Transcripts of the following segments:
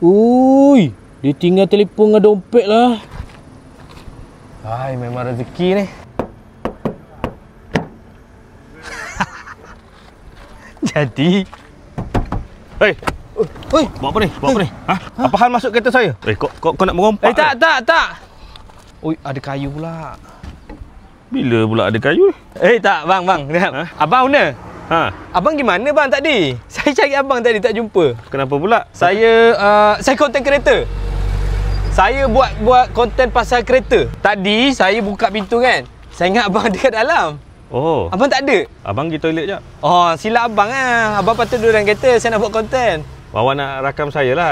Ui, dia tinggal telefon dengan dompet lah. Hai, memang rezeki ni. Jadi Hei, buat apa ni? Buat apa ni? Ha? Apa hal masuk kereta saya? Kau nak merompak? tak. Ui, ada kayu pula. Bila pula ada kayu? Tak, bang. Ha? Abang mana? Abang gimana bang tadi? Saya cari abang tadi tak jumpa. Kenapa pula? Saya konten kereta. Saya buat konten pasal kereta. Tadi saya buka pintu kan. Saya ingat abang dekat dalam. Oh. Abang tak ada? Abang pergi toilet je. Oh, silap abang lah. Abang patut duduk dalam kereta. Saya nak buat konten. Awak nak rakam saya lah.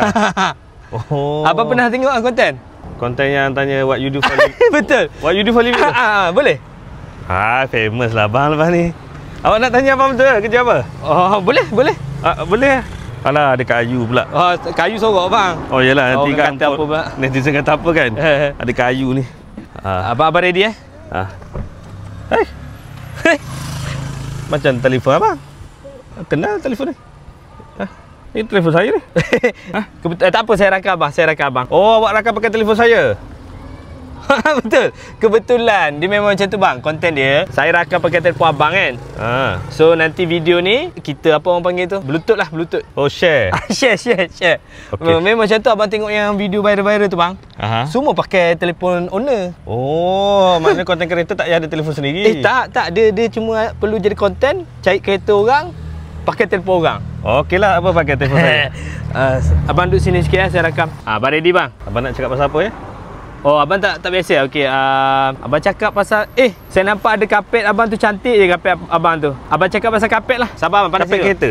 Oh. Abang pernah tengok konten? Konten yang tanya what you do for living. Betul. What you do for living. Boleh? Famous lah abang lepas ni. Awak nak tanya abang betul kerja apa? Oh, boleh. Boleh. Alah, ada kayu pula. Oh, kayu sorok bang. Oh, yalah, nanti kan kata apa pula? netizen kata apa kan? Ada kayu ni. Abang ready Hei. Macam telefon abang. Kenal telefon ni? Ini telefon saya ni. Tak apa, saya rakam abang. Oh, awak rakam pakai telefon saya? Betul. Kebetulan dia memang macam tu bang. Konten dia saya rakam pakai telefon abang kan. So nanti video ni kita apa orang panggil tu? Bluetooth lah, Bluetooth. Oh, share. Share. Okay. Memang macam tu abang tengok yang video viral tu bang. Semua pakai telefon owner. Oh, maknanya konten kereta tak payah ada telefon sendiri. Tak. Dia cuma perlu jadi konten, cari kereta orang, pakai telefon orang. Okeylah, apa pakai telefon saya? Abang duduk sini sikit saya rakam. Abang ready bang? Abang nak cakap pasal apa ya? Oh, abang tak biasa. Okey, abang cakap pasal saya nampak ada kapet abang tu, cantik je kapet abang tu. Abang cakap pasal kapet lah. Sabar abang, kapet kereta.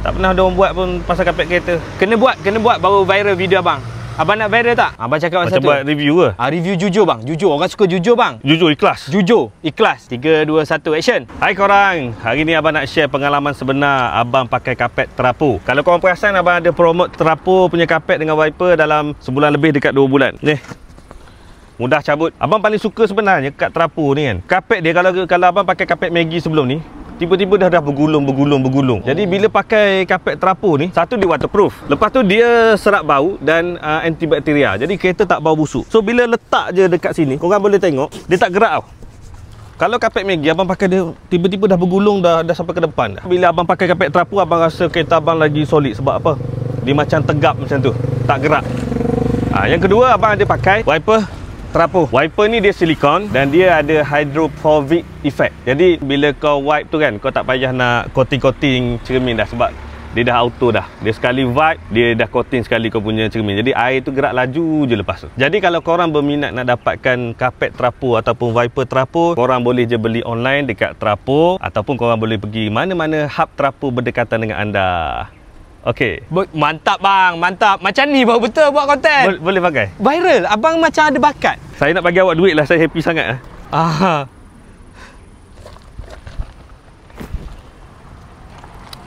Tak pernah ada orang buat pun pasal kapet kereta. Kena buat baru viral video abang. Abang nak viral tak? Abang cakap pasal tu. Macam buat review ke? Review jujur bang. Jujur, orang suka jujur bang. Jujur ikhlas. Jujur ikhlas. 3 2 1 action. Hai korang. Hari ni abang nak share pengalaman sebenar abang pakai kapet terapu. Kalau korang perasan, abang ada promote terapu punya kapet dengan wiper dalam sebulan lebih, dekat 2 bulan. Ni. Mudah cabut. Abang paling suka sebenarnya kat terapu ni kan. Kapet dia kalau abang pakai kapet Maggi sebelum ni, tiba-tiba dah bergulung. Jadi bila pakai kapet terapu ni, satu dia waterproof. Lepas tu dia serap bau dan antibakteria. Jadi kereta tak bau busuk. So bila letak je dekat sini, korang boleh tengok dia tak gerak tau. Kalau kapet Maggi abang pakai dia tiba-tiba dah bergulung dah sampai ke depan dah. Bila abang pakai kapet terapu, abang rasa kereta abang lagi solid. Sebab apa? Dia macam tegap macam tu, tak gerak. Yang kedua, abang ada pakai wiper terapu. Wiper ni dia silikon dan dia ada hydrophobic effect. Jadi bila kau wipe tu kan, kau tak payah nak coating cermin dah, sebab dia dah auto dah. Dia sekali wipe, dia dah coating sekali kau punya cermin. Jadi air tu gerak laju je lepas tu. Jadi kalau korang berminat nak dapatkan kapet terapu ataupun wiper terapu, korang boleh je beli online dekat Terapu, ataupun korang boleh pergi mana-mana hub terapu berdekatan dengan anda. Okey. Mantap bang, mantap. Macam ni baru betul buat konten. Boleh pakai. Viral. Abang macam ada bakat. Saya nak bagi awak duit lah, saya happy sangat.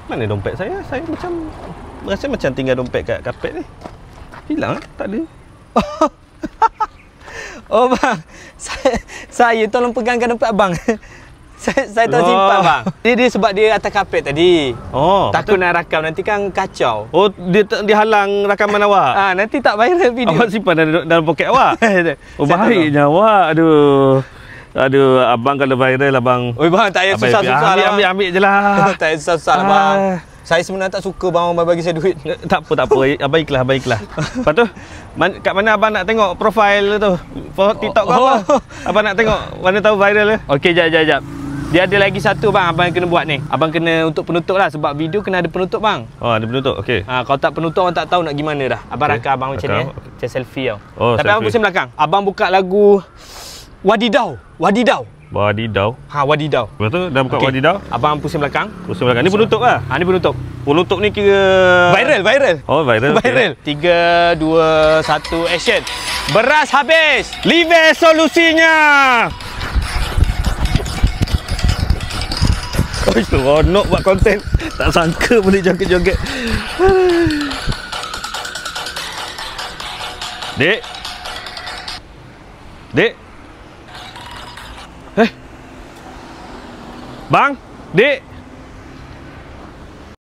Mana dompet saya? Saya macam rasa macam tinggal dompet kat kapet ni. Hilang tak ada. Oh bang, saya tolong pegangkan dompet abang. Saya tak simpan bang. Dia sebab dia atas kapet tadi. Takut nak rakam nanti kan kacau. Oh, dia halang rakaman awak. Nanti tak viral video. Awak simpan dalam poket awak. Oh, baiknya awak. Aduh, abang kalau viral abang. Oi bang, tak payah susah-susah lah. Ambil je lah. Tak payah susah-susah lah bang. Saya sebenarnya tak suka bang bagi saya duit. Tak apa. Abang ikhlas. Lepas tu, kat mana abang nak tengok profil tu? TikTok kau apa? Abang nak tengok, mana tahu viral ke? Okey, jap. Dia ada lagi satu bang, abang kena buat ni. Abang kena untuk penutup lah, sebab video kena ada penutup bang. Oh, ada penutup, okey. Kalau tak penutup, orang tak tahu nak gimana dah. Abang rakam abang macam ni. Macam selfie tau. Tapi abang pusing belakang. Abang buka lagu Wadidau. Wadidau? Wadidau. Lepas tu, dah buka Wadidau. Abang pusing belakang. Ni penutup lah? Ni penutup. Penutup ni kira... Viral. Oh, viral. 3, 2, 1, action. Beras habis. Live solusinya. Seronok buat konten. Tak sangka boleh joget-joget. Dek. Bang, Dek.